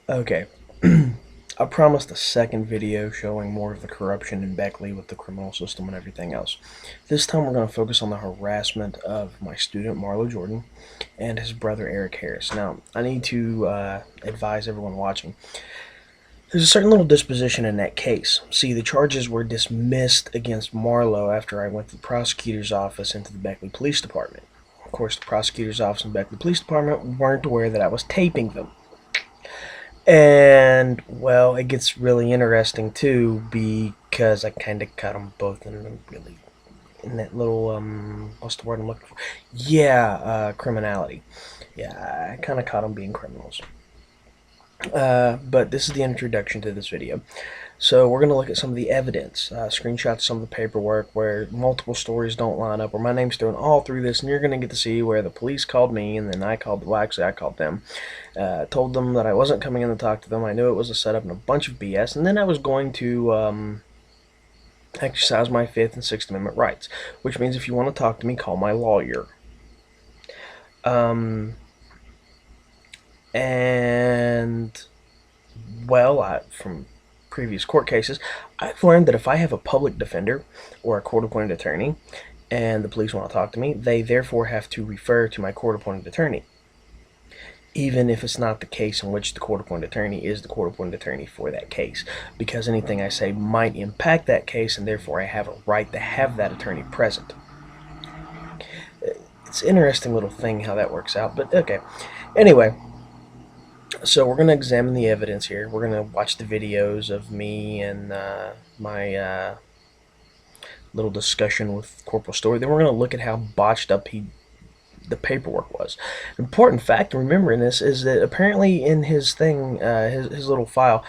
Okay. I promised a second video showing more of the corruption in Beckley with the criminal system and everything else. This time we're going to focus on the harassment of my student Marlo Jordan and his brother Eric Harris. Now, I need to advise everyone watching. There's a certain little disposition in that case. See, the charges were dismissed against Marlo after I went to the prosecutor's office into the Beckley Police Department. Of course, the prosecutor's office and Beckley Police Department weren't aware that I was taping them. And, well, it gets really interesting, too, because I kind of cut them both in that little, what's the word I'm looking for? Yeah, criminality. Yeah, I kind of caught them being criminals. But this is the introduction to this video. So we're going to look at some of the evidence, screenshots of some of the paperwork where multiple stories don't line up, where my name's thrown all through this, and you're going to get to see where the police called me, and then I called them, told them that I wasn't coming in to talk to them. I knew it was a setup and a bunch of BS, and then I was going to exercise my Fifth and Sixth Amendment rights, which means if you want to talk to me, call my lawyer. And, well, from previous court cases, I've learned that if I have a public defender or a court-appointed attorney and the police want to talk to me, they therefore have to refer to my court-appointed attorney, even if it's not the case in which the court-appointed attorney is the court-appointed attorney for that case, because anything I say might impact that case, and therefore I have a right to have that attorney present. It's an interesting little thing how that works out, but okay. Anyway, so we're going to examine the evidence here. We're going to watch the videos of me and my little discussion with Corporal Story. Then we're going to look at how botched up the paperwork was. An important fact to remember in this is that apparently in his thing, his little file,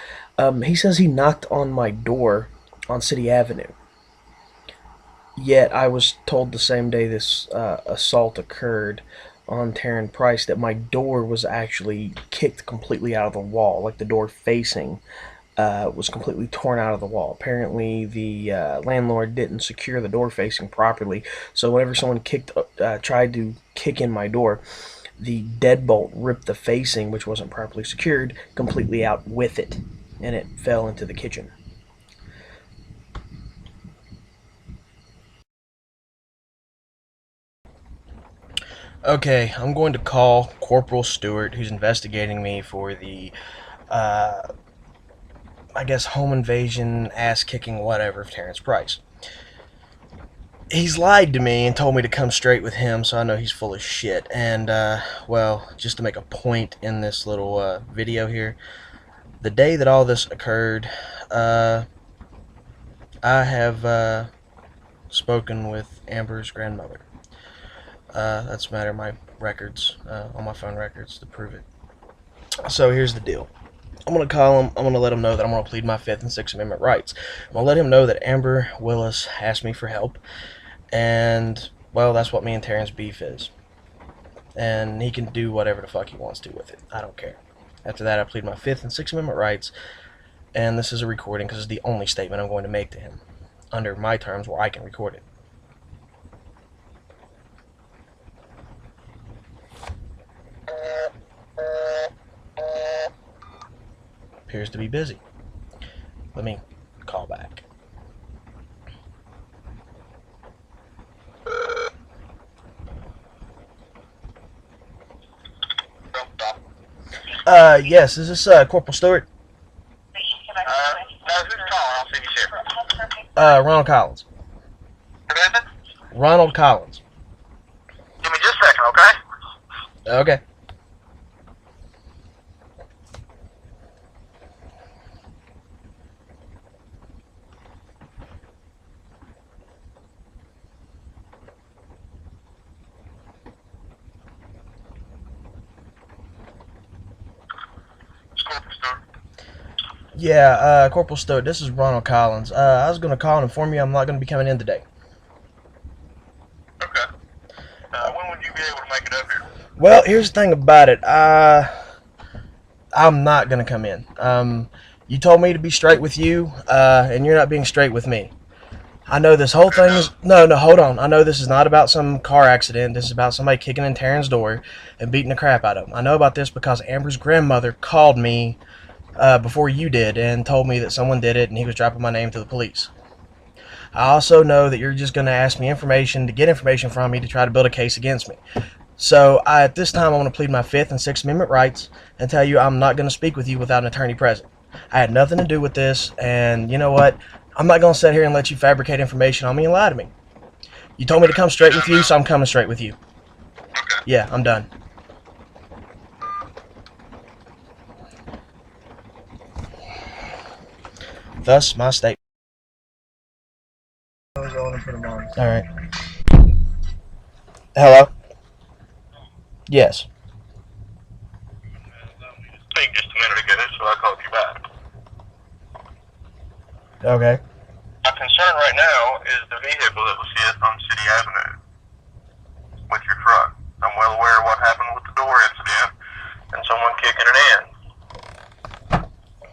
he says he knocked on my door on City Avenue. Yet I was told the same day this assault occurred on Taryn Price that my door was actually kicked completely out of the wall, like the door facing was completely torn out of the wall. Apparently the landlord didn't secure the door facing properly, so whenever someone tried to kick in my door, the deadbolt ripped the facing, which wasn't properly secured, completely out with it, and it fell into the kitchen. Okay, I'm going to call Corporal Stewart, who's investigating me for the, I guess, home invasion, ass-kicking, whatever, of Terrence Price. He's lied to me and told me to come straight with him, so I know he's full of shit. And, well, just to make a point in this little video here, the day that all this occurred, I have spoken with Amber's grandmother. That's a matter of my records, on my phone records to prove it. So here's the deal. I'm going to call him. I'm going to let him know that I'm going to plead my Fifth and Sixth Amendment rights. I'm going to let him know that Amber Willis asked me for help. And, well, that's what me and Terrence beef is. And he can do whatever the fuck he wants to with it. I don't care. After that, I plead my Fifth and Sixth Amendment rights. And this is a recording because it's the only statement I'm going to make to him under my terms where I can record it. Appears to be busy. Let me call back. Yes, is this Corporal Stewart? No, who's calling? I'll see if he's here. Ronald Collins. Who is it? Ronald Collins. Give me just a second, okay? Okay. Corporal Stewart. Yeah, Corporal Stewart, this is Ronald Collins. I was going to call and inform you I'm not going to be coming in today. Okay. When would you be able to make it up here? Well, here's the thing about it. I'm not going to come in. You told me to be straight with you, and you're not being straight with me. I know this whole thing is no, hold on. I know this is not about some car accident. This is about somebody kicking in Taryn's door and beating the crap out of him. I know about this because Amber's grandmother called me before you did and told me that someone did it and he was dropping my name to the police. I also know that you're just going to ask me information to get information from me to try to build a case against me. So at this time, I want to plead my Fifth and Sixth Amendment rights and tell you I'm not going to speak with you without an attorney present. I had nothing to do with this, and you know what? I'm not going to sit here and let you fabricate information on me and lie to me. You told me to come straight with you, so I'm coming straight with you. Okay. Yeah, I'm done. Thus, my statement. Alright. Hello? Yes. Speak just a minute ago, so I called you back. Okay. My concern right now is the vehicle that was hit on City Avenue with your truck. I'm well aware of what happened with the door incident and someone kicking it in.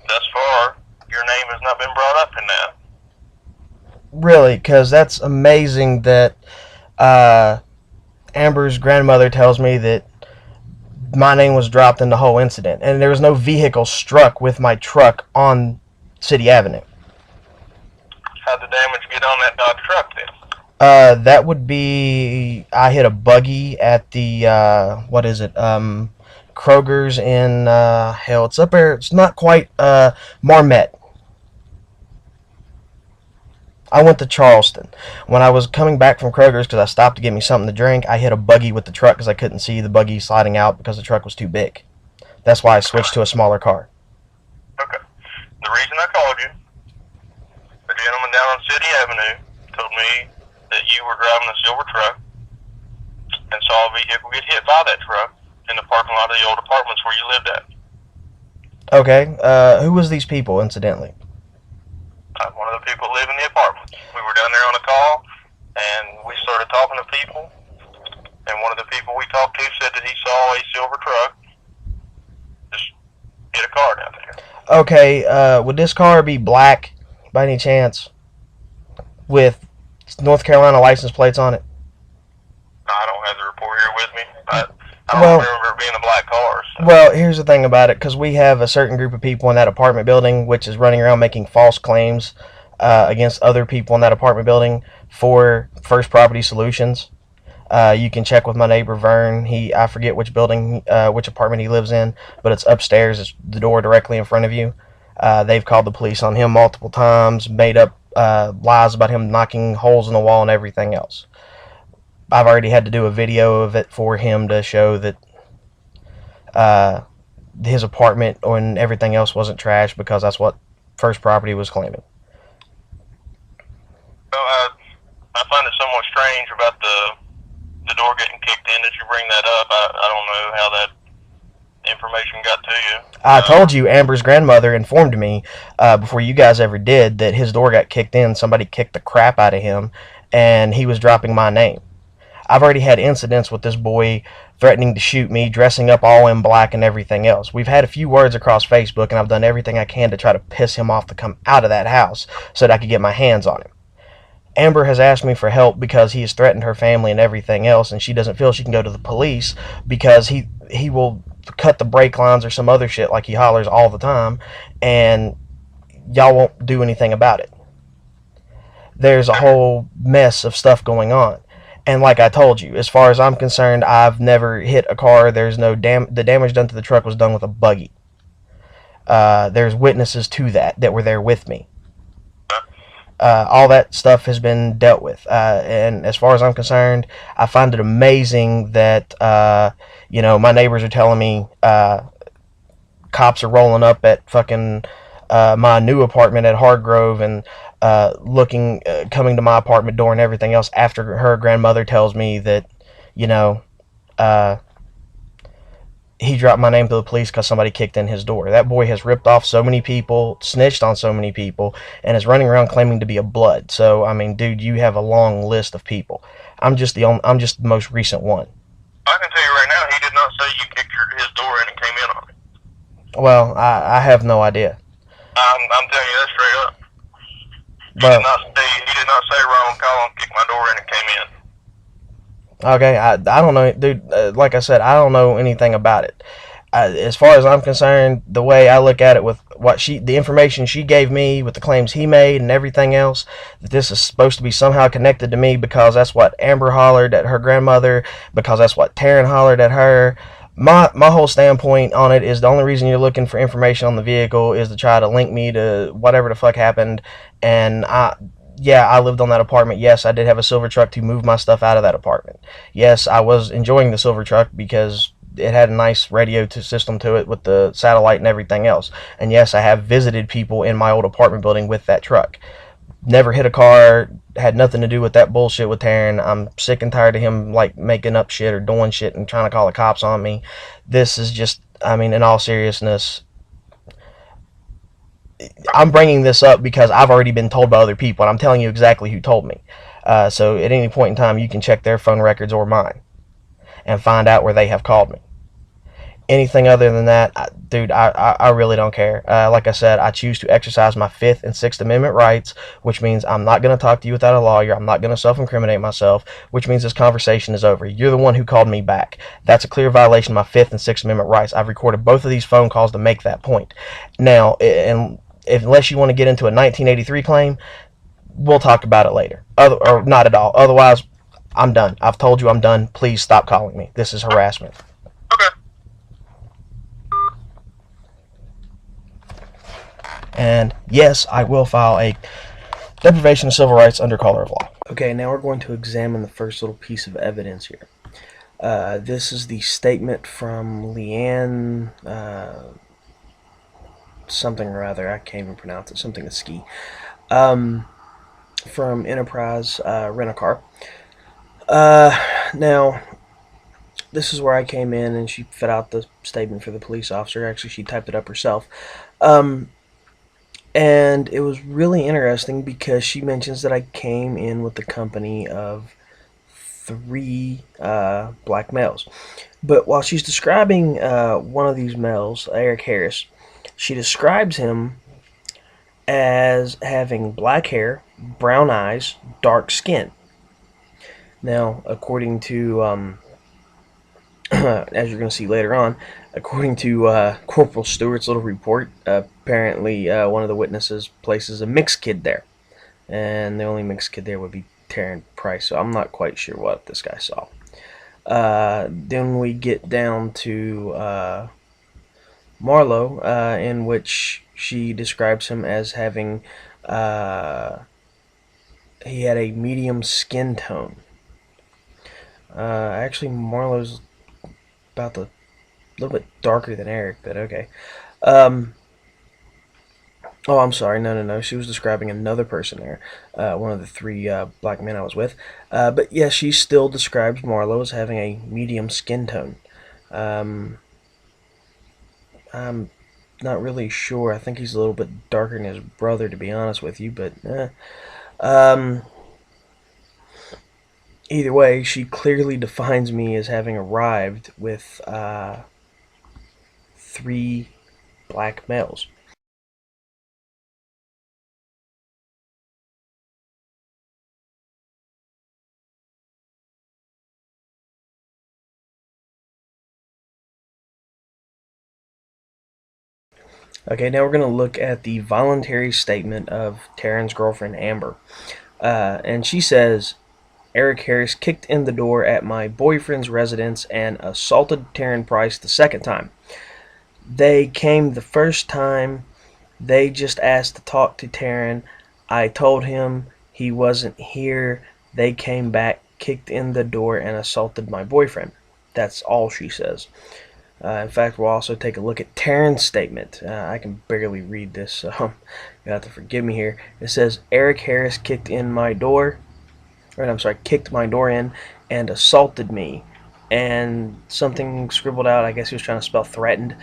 Thus far, your name has not been brought up in that. Really, because that's amazing that Amber's grandmother tells me that my name was dropped in the whole incident, and there was no vehicle struck with my truck on City Avenue. How'd the damage get on that Dodge truck then? That would be I hit a buggy at the what is it? Kroger's in hell. It's up there. It's not quite Marmet. I went to Charleston. When I was coming back from Kroger's because I stopped to get me something to drink, I hit a buggy with the truck because I couldn't see the buggy sliding out because the truck was too big. That's why I switched to a smaller car. Okay. The reason I called you, the gentleman down on City Avenue told me that you were driving a silver truck and saw a vehicle get hit by that truck in the parking lot of the old apartments where you lived at. Okay. Who was these people, incidentally? One of the people living in the apartment. We were down there on a call, and we started talking to people, and one of the people we talked to said that he saw a silver truck just hit a car down there. Okay, would this car be black by any chance with North Carolina license plates on it? I don't have the report here with me, but I don't remember it being a black car. So. Well, here's the thing about it, because we have a certain group of people in that apartment building which is running around making false claims against other people in that apartment building for First Property Solutions. You can check with my neighbor Vern. I forget which building, which apartment he lives in, but it's upstairs. It's the door directly in front of you. They've called the police on him multiple times, made up lies about him knocking holes in the wall and everything else. I've already had to do a video of it for him to show that his apartment and everything else wasn't trash, because that's what First Property was claiming. Well, I find it somewhat strange about the door getting kicked in that you bring that up. I don't know how that information got to you. I told you Amber's grandmother informed me before you guys ever did that his door got kicked in. Somebody kicked the crap out of him, and he was dropping my name. I've already had incidents with this boy threatening to shoot me, dressing up all in black and everything else. We've had a few words across Facebook, and I've done everything I can to try to piss him off to come out of that house so that I could get my hands on him. Amber has asked me for help because he has threatened her family and everything else, and she doesn't feel she can go to the police because he will cut the brake lines or some other shit like he hollers all the time, and y'all won't do anything about it. There's a whole mess of stuff going on. And like I told you, as far as I'm concerned, I've never hit a car. There's no the damage done to the truck was done with a buggy. There's witnesses to that were there with me. All that stuff has been dealt with. And as far as I'm concerned, I find it amazing that, my neighbors are telling me cops are rolling up at fucking my new apartment at Hardgrove and coming to my apartment door and everything else after her grandmother tells me that, he dropped my name to the police because somebody kicked in his door. That boy has ripped off so many people, snitched on so many people, and is running around claiming to be a blood. So, I mean, dude, you have a long list of people. I'm just the most recent one. I can tell you right now, he did not say you kicked his door in and came in on it. Well, I have no idea. I'm telling you that straight up. He did not say Ron Collins kicked my door in and came in. Okay, I don't know, dude. Like I said, I don't know anything about it. As far as I'm concerned, the way I look at it, with the information she gave me, with the claims he made, and everything else, that this is supposed to be somehow connected to me because that's what Amber hollered at her grandmother, because that's what Taryn hollered at her. My whole standpoint on it is the only reason you're looking for information on the vehicle is to try to link me to whatever the fuck happened. And yeah, I lived on that apartment. Yes, I did have a silver truck to move my stuff out of that apartment. Yes, I was enjoying the silver truck because it had a nice radio system to it with the satellite and everything else. And yes, I have visited people in my old apartment building with that truck. Never hit a car, had nothing to do with that bullshit with Taryn. I'm sick and tired of him like making up shit or doing shit and trying to call the cops on me. This is just, I mean, in all seriousness, I'm bringing this up because I've already been told by other people, and I'm telling you exactly who told me. So at any point in time, you can check their phone records or mine and find out where they have called me. Anything other than that, dude, I really don't care. Like I said, I choose to exercise my 5th and 6th Amendment rights, which means I'm not going to talk to you without a lawyer. I'm not going to self-incriminate myself, which means this conversation is over. You're the one who called me back. That's a clear violation of my 5th and 6th Amendment rights. I've recorded both of these phone calls to make that point. Now, unless you want to get into a 1983 claim, we'll talk about it later. Or not at all. Otherwise, I'm done. I've told you I'm done. Please stop calling me. This is harassment. Okay. And yes, I will file a deprivation of civil rights under color of law. Okay, now we're going to examine the first little piece of evidence here. This is the statement from Leanne, something or other. I can't even pronounce it. Something to ski. From Enterprise Rent-A-Car. Now, this is where I came in and she fed out the statement for the police officer. Actually, she typed it up herself. And it was really interesting because she mentions that I came in with the company of 3 black males. But while she's describing one of these males, Eric Harris, she describes him as having black hair, brown eyes, dark skin. Now, according to, as you're going to see later on, according to Corporal Stewart's little report, apparently one of the witnesses places a mixed kid there. And the only mixed kid there would be Taryn Price, so I'm not quite sure what this guy saw. Then we get down to Marlowe, in which she describes him as having, he had a medium skin tone. Actually, Marlowe's about a little bit darker than Eric, but okay. Oh, I'm sorry. No. She was describing another person there. One of the 3 black men I was with. But yeah, she still describes Marlowe as having a medium skin tone. I'm not really sure. I think he's a little bit darker than his brother, to be honest with you. But either way, she clearly defines me as having arrived with 3 black males. Okay, now we're going to look at the voluntary statement of Taryn's girlfriend, Amber. And she says, Eric Harris kicked in the door at my boyfriend's residence and assaulted Taryn Price the second time. They came the first time. They just asked to talk to Taryn. I told him he wasn't here. They came back, kicked in the door, and assaulted my boyfriend. That's all she says. In fact, we'll also take a look at Taryn's statement. I can barely read this, so you'll have to forgive me here. It says, Eric Harris kicked my door in and assaulted me. And something scribbled out, I guess he was trying to spell threatened.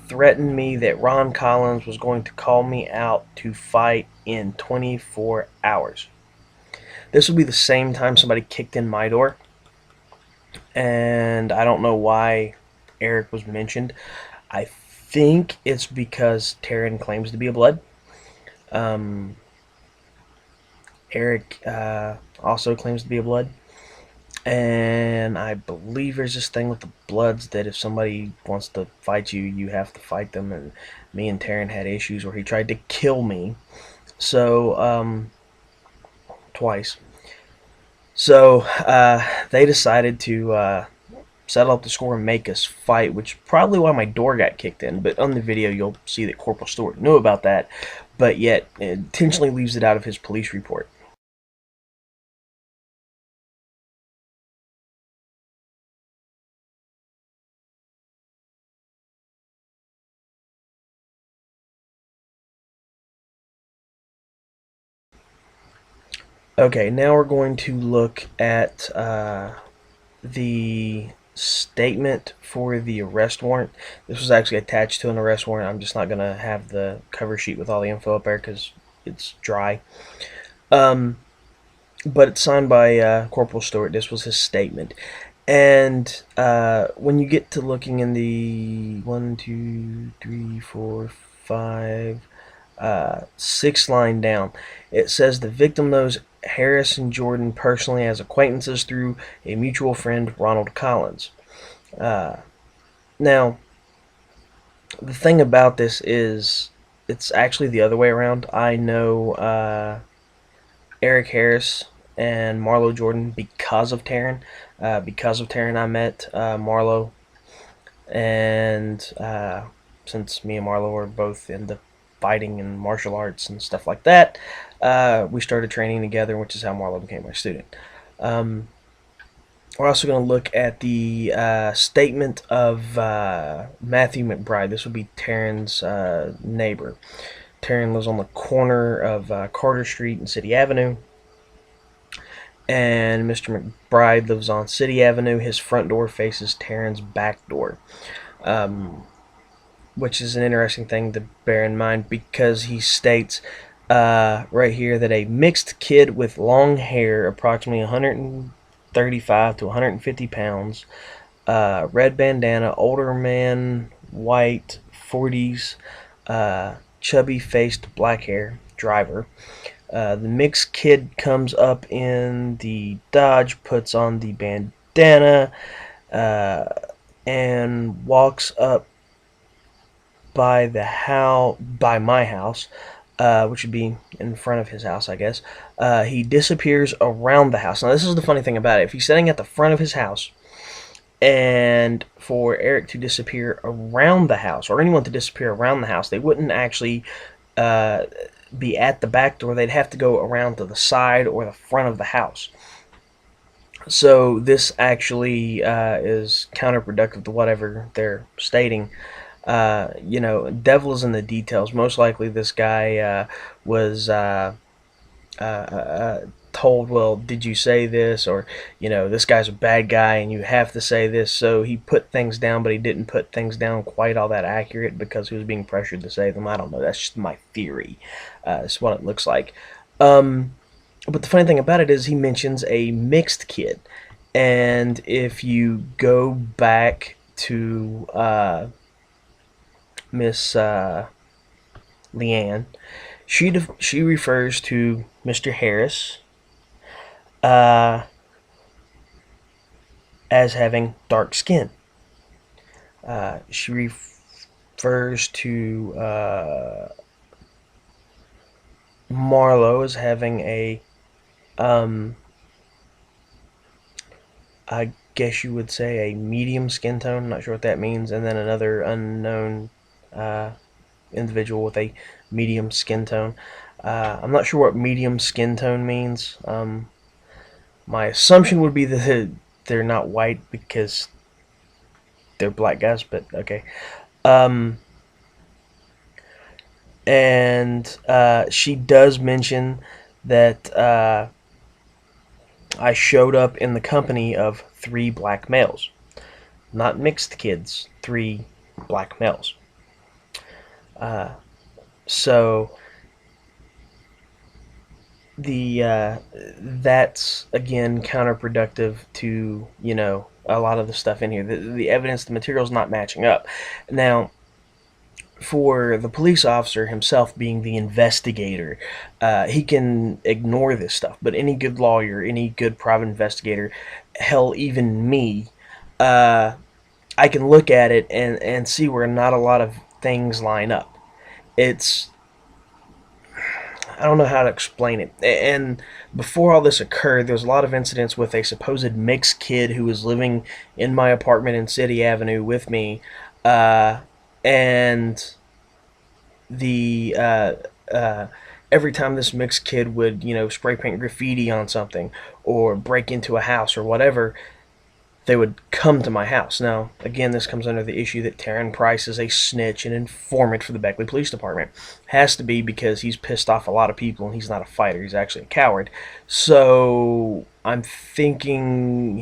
Threatened me that Ron Collins was going to call me out to fight in 24 hours. This would be the same time somebody kicked in my door. And I don't know why Eric was mentioned. I think it's because Taryn claims to be a blood. Eric also claims to be a blood. And I believe there's this thing with the Bloods that if somebody wants to fight you, you have to fight them. And me and Taryn had issues where he tried to kill me. So, twice. So, they decided to settle up the score and make us fight, which is probably why my door got kicked in. But on the video, you'll see that Corporal Stewart knew about that, but yet intentionally leaves it out of his police report. Okay, now we're going to look at the statement for the arrest warrant. This was actually attached to an arrest warrant. I'm just not going to have the cover sheet with all the info up there because it's dry. But it's signed by Corporal Stewart. This was his statement. And when you get to looking in the 1, 2, 3, 4, 5, 6th line down, it says the victim knows Harris and Jordan personally as acquaintances through a mutual friend, Ronald Collins. Now, the thing about this is it's actually the other way around. I know Eric Harris and Marlo Jordan because of Taryn. Because of Taryn, I met Marlo, and since me and Marlo are both into fighting and martial arts and stuff like that, we started training together, which is how Marlo became my student. We're also going to look at the statement of Matthew McBride. This would be Taryn's neighbor. Taryn lives on the corner of Carter Street and City Avenue, and Mr. McBride lives on City Avenue. His front door faces Taryn's back door, which is an interesting thing to bear in mind because he states right here that a mixed kid with long hair, approximately 135 to 150 pounds, red bandana, older man, white, 40s, chubby-faced, black hair, driver. The mixed kid comes up in the Dodge, puts on the bandana, and walks up by my house, which would be in front of his house, I guess. He disappears around the house. Now, this is the funny thing about it. If he's sitting at the front of his house, and for Eric to disappear around the house, or anyone to disappear around the house, they wouldn't actually be at the back door. They'd have to go around to the side or the front of the house. So this actually is counterproductive to whatever they're stating. Devil is in the details. Most likely this guy was told, well, did you say this? Or, this guy's a bad guy and you have to say this. So he put things down, but he didn't put things down quite all that accurate because he was being pressured to say them. I don't know. That's just my theory. It's what it looks like. But the funny thing about it is he mentions a mixed kid. And if you go back to Miss Leanne, she refers to Mr. Harris as having dark skin. She refers to Marlo as having a I guess you would say a medium skin tone. I'm not sure what that means. And then another unknown individual with a medium skin tone. I'm not sure what medium skin tone means. My assumption would be that they're not white because they're black guys, but okay. And she does mention that I showed up in the company of 3 black males. Not mixed kids, 3 black males. So that's again counterproductive to a lot of the stuff in here. The evidence, the material's not matching up. Now, for the police officer himself being the investigator, he can ignore this stuff. But any good lawyer, any good private investigator, hell, even me, I can look at it and see where not a lot of things line up. It's I don't know how to explain it. And before all this occurred, there was a lot of incidents with a supposed mixed kid who was living in my apartment in City Avenue with me, and the every time this mixed kid would, spray paint graffiti on something or break into a house or whatever, they would come to my house. Now, again, this comes under the issue that Taryn Price is a snitch and informant for the Beckley Police Department. Has to be, because he's pissed off a lot of people and he's not a fighter. He's actually a coward. So I'm thinking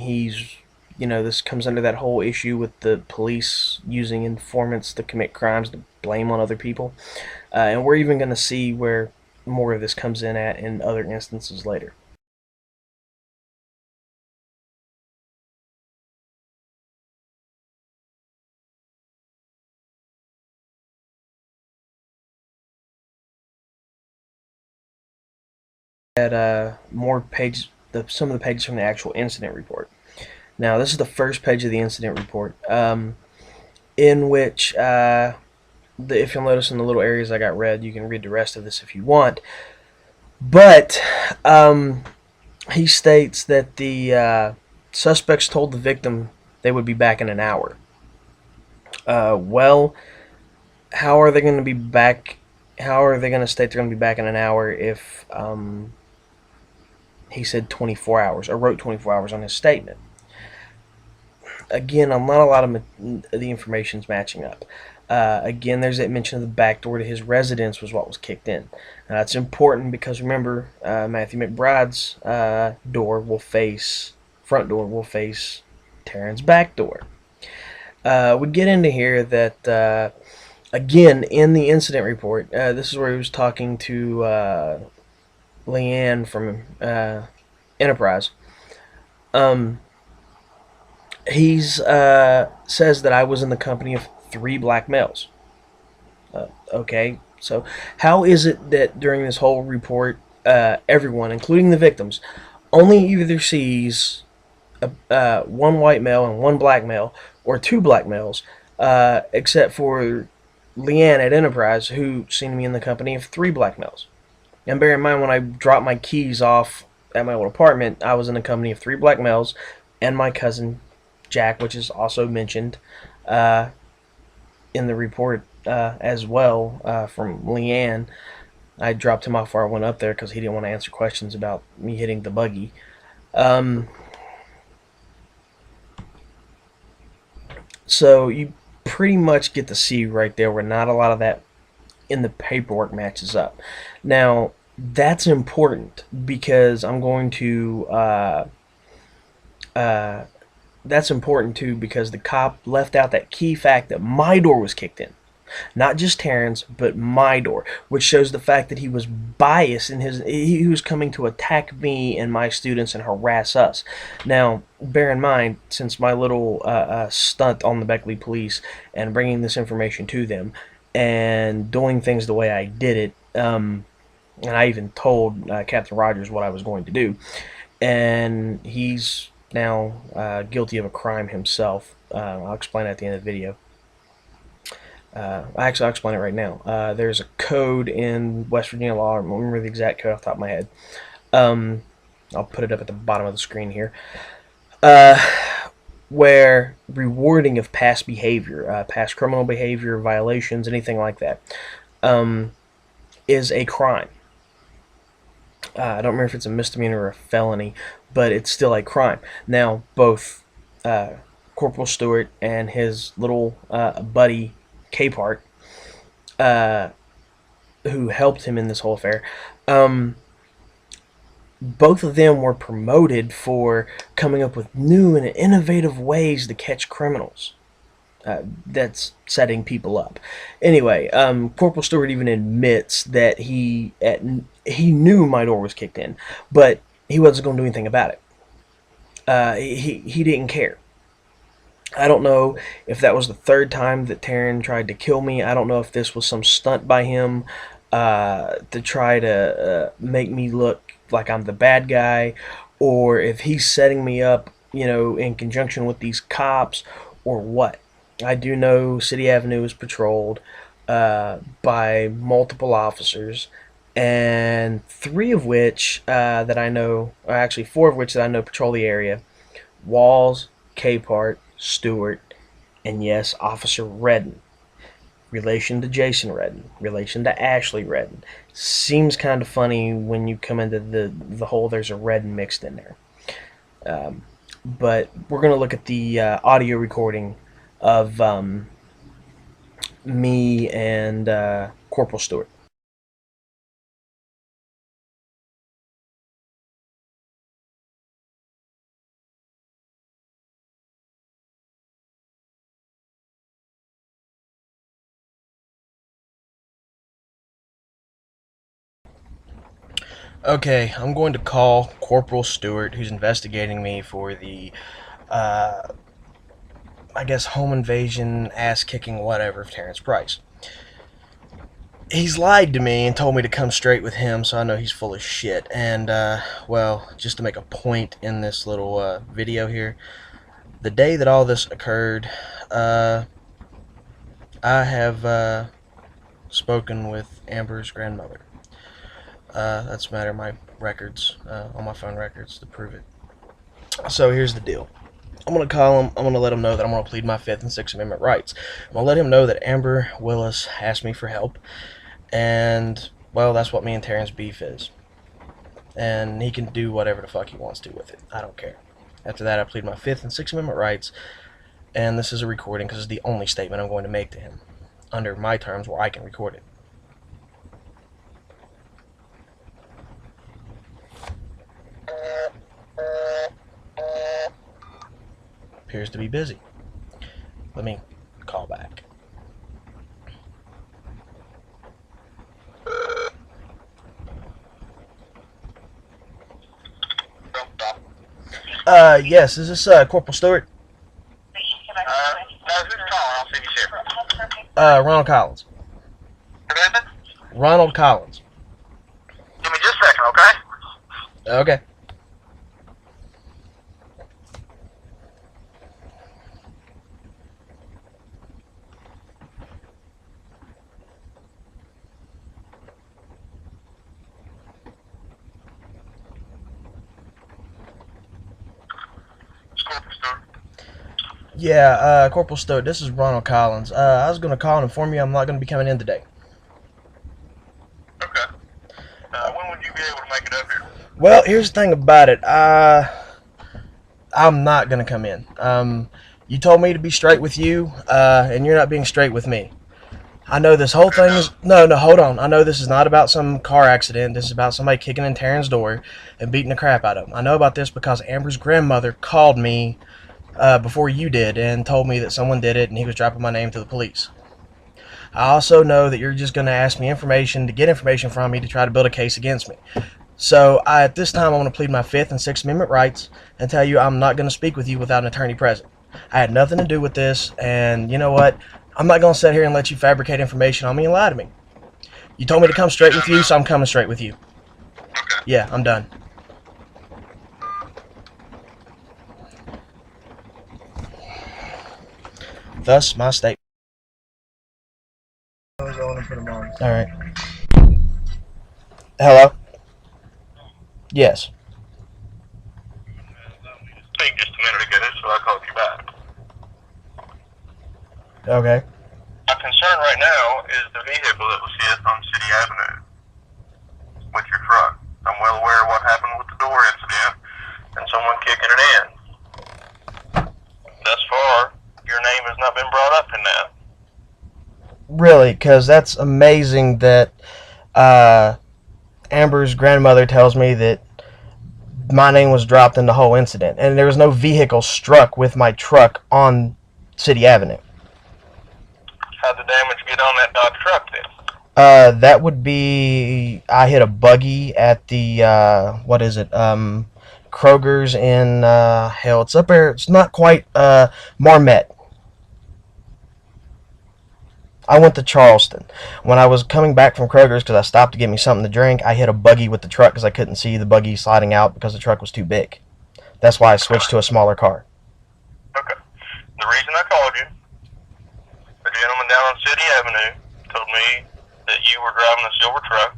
this comes under that whole issue with the police using informants to commit crimes to blame on other people. And we're even going to see where more of this comes in other instances later. At more pages, some of the pages from the actual incident report. Now, this is the first page of the incident report, in which, if you'll notice in the little areas I got red, you can read the rest of this if you want. But he states that the suspects told the victim they would be back in an hour. Well, how are they going to be back? How are they going to state they're going to be back in an hour if he said 24 hours, or wrote 24 hours on his statement? Again, not a lot of the information's matching up. Again, there's that mention of the back door to his residence was what was kicked in. Now, that's important because, remember, Matthew McBride's front door will face Taryn's back door. We get into here that, again, in the incident report, this is where he was talking to Leanne from Enterprise. He says that I was in the company of 3 black males. Okay, so how is it that during this whole report, everyone, including the victims, only either sees 1 white male and 1 black male, or 2 black males, except for Leanne at Enterprise, who seen me in the company of 3 black males? And bear in mind, when I dropped my keys off at my old apartment, I was in the company of 3 black males and my cousin Jack, which is also mentioned in the report as well, from Leanne. I dropped him off before I went up there because he didn't want to answer questions about me hitting the buggy. So you pretty much get to see right there where not a lot of that in the paperwork matches up. Now, that's important because I'm going to that's important too, because the cop left out that key fact that my door was kicked in. Not just Taryn's, but my door, which shows the fact that he was biased in he was coming to attack me and my students and harass us. Now, bear in mind, since my little stunt on the Beckley police and bringing this information to them and doing things the way I did it, and I even told Captain Rogers what I was going to do, and he's now guilty of a crime himself. I'll explain at the end of the video. Actually, I'll explain it right now. There's a code in West Virginia law. I don't remember the exact code off the top of my head. I'll put it up at the bottom of the screen here. Where rewarding of past behavior, past criminal behavior, violations, anything like that, is a crime. I don't remember if it's a misdemeanor or a felony, but it's still a crime. Now, both Corporal Stewart and his little buddy, Capehart, who helped him in this whole affair, both of them were promoted for coming up with new and innovative ways to catch criminals. That's setting people up. Anyway, Corporal Stewart even admits that he knew my door was kicked in, but he wasn't going to do anything about it. He didn't care. I don't know if that was the third time that Taryn tried to kill me. I don't know if this was some stunt by him to try to make me look like I'm the bad guy, or if he's setting me up, in conjunction with these cops, or what. I do know City Avenue is patrolled by multiple officers, and three of which that I know, or actually four of which that I know patrol the area. Walls, Capehart, Stewart, and yes, Officer Redden. Relation to Jason Redden, relation to Ashley Redden. Seems kind of funny when you come into the whole there's a Redden mixed in there. But we're going to look at the audio recording of me and Corporal Stewart. Okay, I'm going to call Corporal Stewart, who's investigating me for the, I guess, home invasion, ass kicking, whatever of Terrence Price. He's lied to me and told me to come straight with him, so I know he's full of shit. And, well, just to make a point in this little video here, the day that all this occurred, I have spoken with Amber's grandmother. That's a matter of my records, on my phone records to prove it. So here's the deal. I'm going to call him. I'm going to let him know that I'm going to plead my Fifth and Sixth Amendment rights. I'm going to let him know that Amber Willis asked me for help. And, well, that's what me and Terrence beef is. And he can do whatever the fuck he wants to with it. I don't care. After that, I plead my Fifth and Sixth Amendment rights. And this is a recording because it's the only statement I'm going to make to him under my terms where I can record it. Appears to be busy. Let me call back. Yes, is this Corporal Stewart? No, who's calling? I'll see if he's here. Ronald Collins. Who is it? Ronald Collins. Give me just a second, okay? Okay. Yeah, Corporal Stewart, this is Ronald Collins. I was going to call and inform you I'm not going to be coming in today. Okay. When would you be able to make it up here? Well, here's the thing about it. I'm not going to come in. You told me to be straight with you, and you're not being straight with me. I know this whole thing is... No, hold on. I know this is not about some car accident. This is about somebody kicking in Taryn's door and beating the crap out of him. I know about this because Amber's grandmother called me before you did and told me that someone did it and he was dropping my name to the police. I also know that you're just going to ask me information to get information from me to try to build a case against me. So at this time, I'm going to plead my Fifth and Sixth Amendment rights and tell you I'm not going to speak with you without an attorney present. I had nothing to do with this, and you know what? I'm not going to sit here and let you fabricate information on me and lie to me. You told me to come straight with you, so I'm coming straight with you. Okay. Yeah, I'm done. Thus, my statement. Alright. Hello? Yes. Speak just a minute ago, so I called you back. Okay. My concern right now is the vehicle that was hit on City Avenue with your truck. I'm well aware of what happened with the door incident and someone kicking it in. Thus far, your name has not been brought up in that. Really? Because that's amazing that Amber's grandmother tells me that my name was dropped in the whole incident, and there was no vehicle struck with my truck on City Avenue. How'd the damage get on that Dodge truck then? That would be, I hit a buggy at the, what is it, Kroger's in, hell, it's up there. It's not quite Marmette. I went to Charleston. When I was coming back from Kroger's because I stopped to get me something to drink, I hit a buggy with the truck because I couldn't see the buggy sliding out because the truck was too big. That's why I switched to a smaller car. Okay. The reason I called you, the gentleman down on City Avenue told me that you were driving a silver truck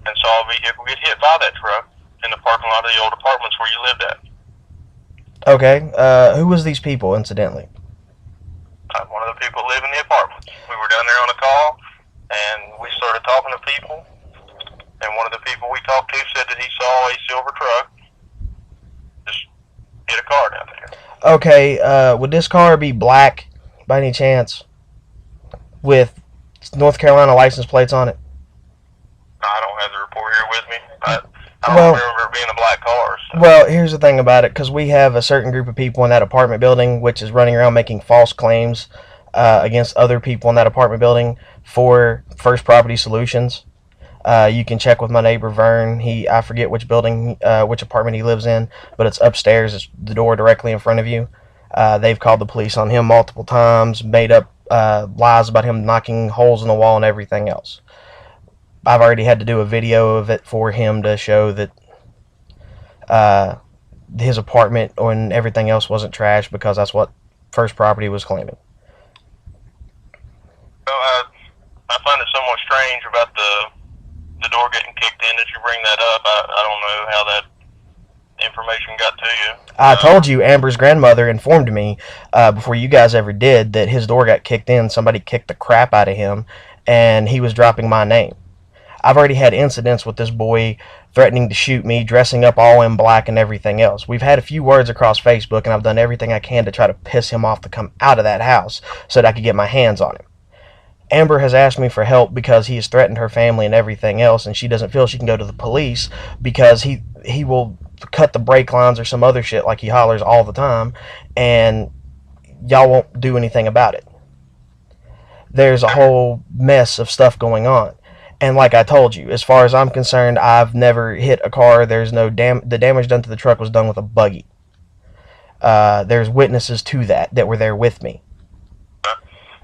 and saw a vehicle get hit by that truck in the parking lot of the old apartments where you lived at. Okay. Who was these people, incidentally? I'm one of the people who live in the apartment. We were down there on a call, and we started talking to people, and one of the people we talked to said that he saw a silver truck just hit a car down there. Okay, would this car be black, by any chance, with North Carolina license plates on it? I don't have the report here with me. I don't remember it being a black car. So. Well, here's the thing about it, because we have a certain group of people in that apartment building which is running around making false claims against other people in that apartment building for First Property Solutions. You can check with my neighbor Vern. I forget which building, which apartment he lives in, but it's upstairs. It's the door directly in front of you. They've called the police on him multiple times, made up lies about him knocking holes in the wall and everything else. I've already had to do a video of it for him to show that his apartment and everything else wasn't trash, because that's what First Property was claiming. Well, I find it somewhat strange about the door getting kicked in that you bring that up. I don't know how that information got to you. I told you Amber's grandmother informed me before you guys ever did that his door got kicked in. Somebody kicked the crap out of him, and he was dropping my name. I've already had incidents with this boy threatening to shoot me, dressing up all in black and everything else. We've had a few words across Facebook, and I've done everything I can to try to piss him off to come out of that house so that I could get my hands on him. Amber has asked me for help because he has threatened her family and everything else, and she doesn't feel she can go to the police because he will cut the brake lines or some other shit like he hollers all the time, and y'all won't do anything about it. There's a whole mess of stuff going on. And like I told you, as far as I'm concerned, I've never hit a car. There's no the damage done to the truck was done with a buggy. There's witnesses to that were there with me.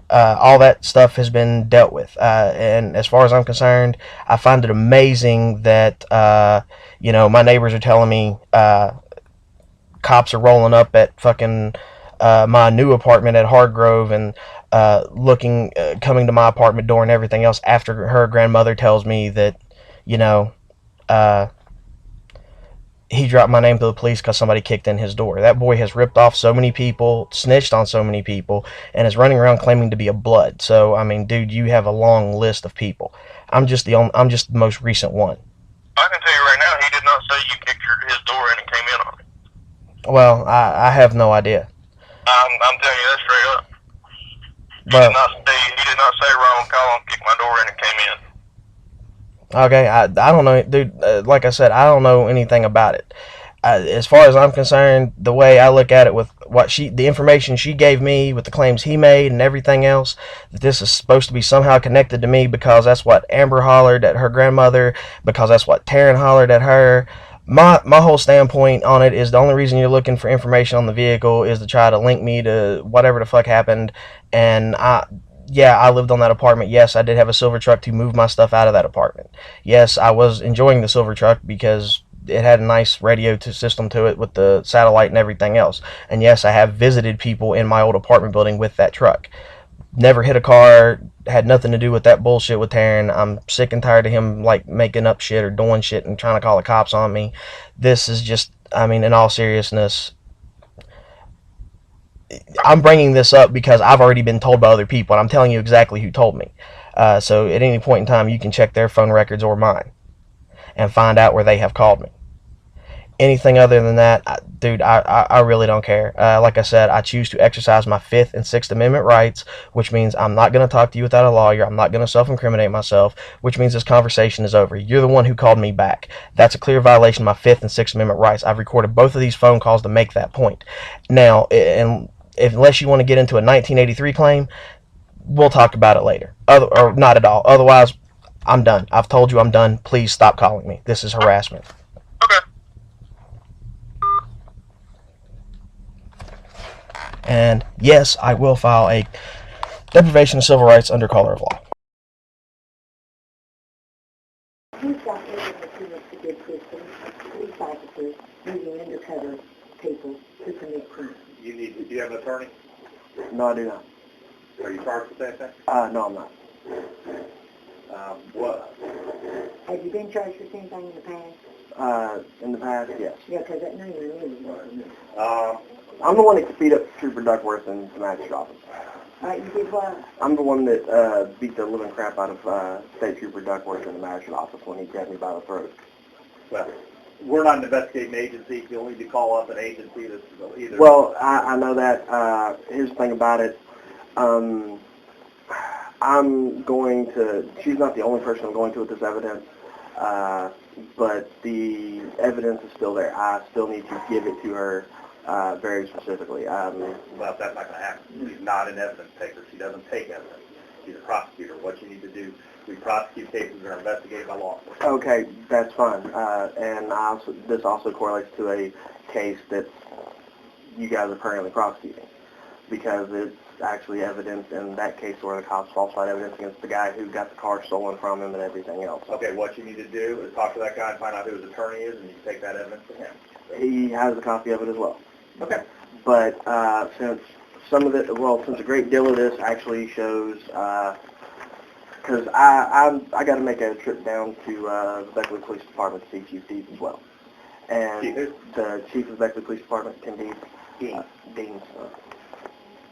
All that stuff has been dealt with. And as far as I'm concerned, I find it amazing that, my neighbors are telling me cops are rolling up at fucking my new apartment at Hardgrove and coming to my apartment door and everything else after her grandmother tells me that, he dropped my name to the police because somebody kicked in his door. That boy has ripped off so many people, snitched on so many people, and is running around claiming to be a blood. So, I mean, dude, you have a long list of people. I'm just the most recent one. I can tell you right now, he did not say you kicked his door in and came in on it. Well, I have no idea. I'm telling you that straight up. He did not say Ron Collins kicked my door in and came in. Okay, I don't know, dude. Like I said, I don't know anything about it. As far as I'm concerned, the way I look at it with the information she gave me, with the claims he made and everything else, that this is supposed to be somehow connected to me because that's what Amber hollered at her grandmother, because that's what Taryn hollered at her. My whole standpoint on it is the only reason you're looking for information on the vehicle is to try to link me to whatever the fuck happened. And I lived on that apartment. Yes, I did have a silver truck to move my stuff out of that apartment. Yes, I was enjoying the silver truck because it had a nice radio system to it with the satellite and everything else. And yes, I have visited people in my old apartment building with that truck. Never hit a car, had nothing to do with that bullshit with Taryn. I'm sick and tired of him making up shit or doing shit and trying to call the cops on me. This is just, in all seriousness, I'm bringing this up because I've already been told by other people, and I'm telling you exactly who told me. So at any point in time, you can check their phone records or mine and find out where they have called me. Anything other than that, dude, I really don't care. Like I said, I choose to exercise my 5th and 6th Amendment rights, which means I'm not going to talk to you without a lawyer. I'm not going to self-incriminate myself, which means this conversation is over. You're the one who called me back. That's a clear violation of my 5th and 6th Amendment rights. I've recorded both of these phone calls to make that point. Now, unless you want to get into a 1983 claim, we'll talk about it later. Or not at all. Otherwise, I'm done. I've told you I'm done. Please stop calling me. This is harassment. Okay. And yes, I will file a deprivation of civil rights under color of law. Who's got evidence who wants to give Kristen, police officers, using undercover people who commit crimes? Do you have an attorney? No, I do not. Are you charged with anything? No, I'm not. What? Have you been charged with anything in the past? In the past, yes. Yeah, because that name remembers. I'm the one that beat up Trooper Duckworth in the magistrate's office. You did what? I'm the one that beat the living crap out of State Trooper Duckworth in the magistrate's office when he grabbed me by the throat. Well, we're not an investigating agency. You'll need to call up an agency that's either... Well, I know that. Here's the thing about it. I'm going to... She's not the only person I'm going to with this evidence, but the evidence is still there. I still need to give it to her very specifically. Well, that's not going to happen. She's not an evidence taker. She doesn't take evidence. She's a prosecutor. What you need to do, we prosecute cases that are investigated by law enforcement. Okay, that's fine. And this also correlates to a case that you guys are currently prosecuting, because it's actually evidence in that case where the cops falsified evidence against the guy who got the car stolen from him and everything else. Okay, what you need to do is talk to that guy and find out who his attorney is, and you take that evidence to him. He has a copy of it as well. Okay. But since a great deal of this actually shows, because I got to make a trip down to the Beckley Police Department to see Chief Deeds as well. And Chief who? the Chief of the Beckley Police Department, Tim Deeds. Deans.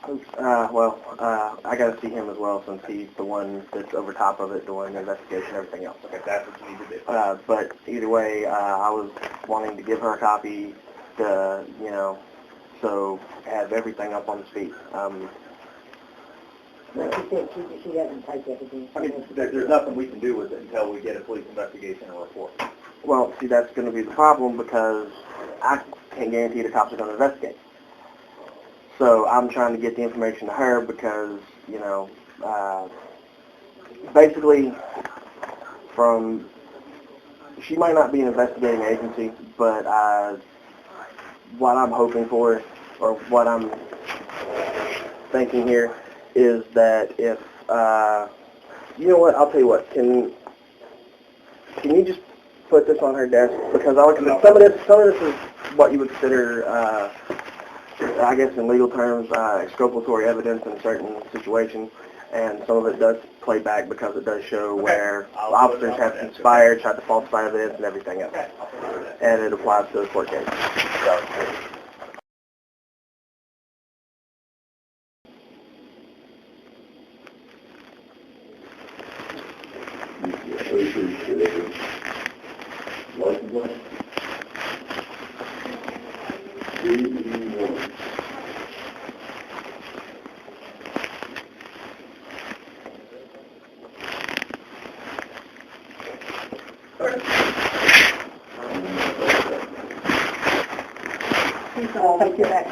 I got to see him as well, since he's the one that's over top of it doing the investigation and everything else. Okay, that's what you need to do. But either way, I was wanting to give her a copy to, so have everything up on the speed. Like you said, she doesn't take evidence. I mean, there's nothing we can do with it until we get a police investigation and report. Well, see, that's going to be the problem, because I can't guarantee the cops are going to investigate. So I'm trying to get the information to her because, basically, she might not be an investigating agency, but what I'm hoping for, or what I'm thinking here, is that if, you know what, I'll tell you what, can you just put this on her desk? Because some of this is what you would consider, I guess in legal terms, exculpatory evidence in a certain situation, and some of it does play back because it does show where officers have conspired, tried to falsify evidence and everything else. And it applies to the court case. I'll take you back.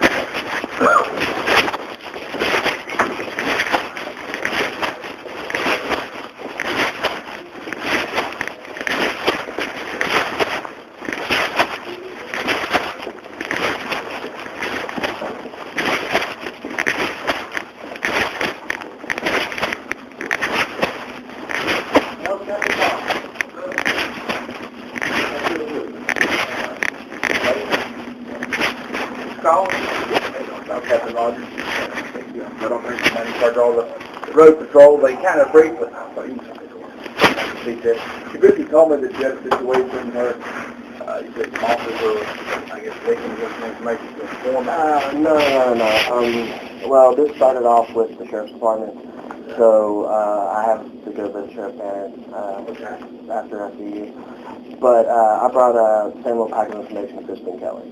Road patrol, they kind of briefly, she briefly told me that you had a situation where you said some officers were, I guess, leaking some information to inform. No. Well, this started off with the Sheriff's Department, so I have to go to the Sheriff's Department after I see you. But I brought the same little packet of information to Kristen Kelly.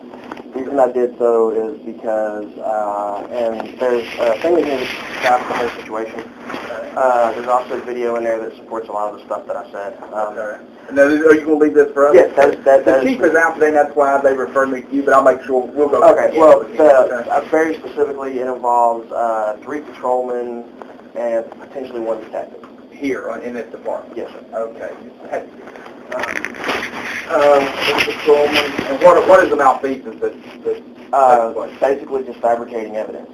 The reason I did so is because, and there's a thing in here that's about her situation. There's also a video in there that supports a lot of the stuff that I said. Now, are you going to leave this for us? Yes, the chief is out today, that's why they referred me to you, but I'll make sure we'll go. Okay, well, very specifically, it involves 3 patrolmen and potentially 1 detective. Here, in this department? Yes, sir. Okay. And what is the malfeasance that basically just fabricating evidence.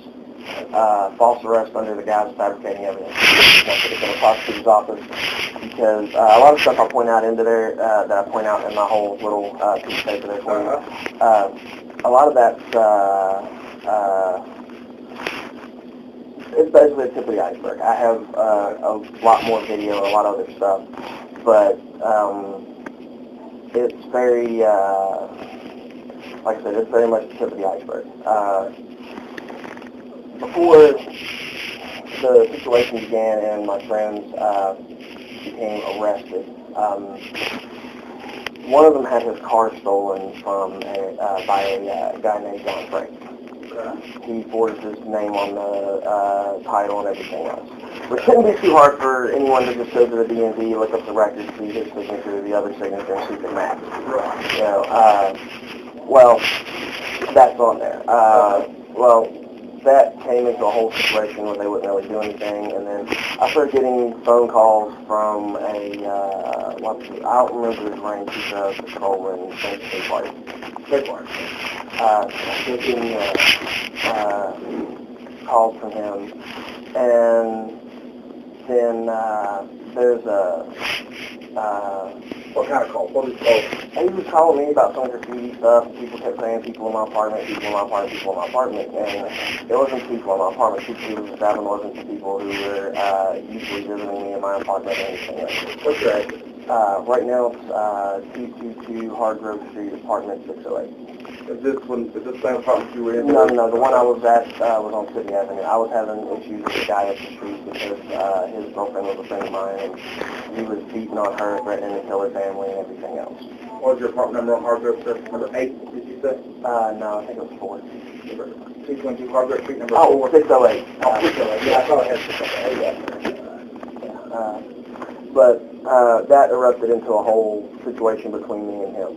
false arrest under the guise of fabricating evidence. I took it to the prosecutor's office because a lot of stuff I point out into there that I point out in my whole little piece of paper there for you. A lot of that's it's basically the tip of the iceberg. I have a lot more video and a lot of other stuff, but it's very, like I said, it's very much the tip of the iceberg. Before the situation began and my friends became arrested, one of them had his car stolen from by a guy named John Frank. He forged his name on the title and everything else. It shouldn't be too hard for anyone to just go to the DMV, look up the records, see his signature, the other signature, and see if it matches. You know, well, that's on there. Well, that came into a whole situation where they wouldn't really do anything, and then I started getting phone calls from a, I don't remember his range, he's a patrolman, state party. Getting calls from him, and then there's a, what kind of call? What was he calling? He was calling me about some graffiti stuff. People kept saying people in my apartment, people in my apartment, people in my apartment, and it wasn't people in my apartment. People who were stabbing wasn't the people who were usually visiting me in my apartment or anything like that. What's your address? Right now it's 222 Hardgrove Street, apartment 608. Is this the same apartment you were in? No, the one I was at was on City Avenue. I was having issues with the guy up the street because his girlfriend was a friend of mine, and he was beating on her, threatening to kill her family and everything else. What was your apartment number on Hardgrove Street? Number 8, did you say? No, I think it was 4. 222 Hardgrove Street, number 4? 608. Oh, 608. Yeah, I thought I had 608. Yeah. But that erupted into a whole situation between me and him.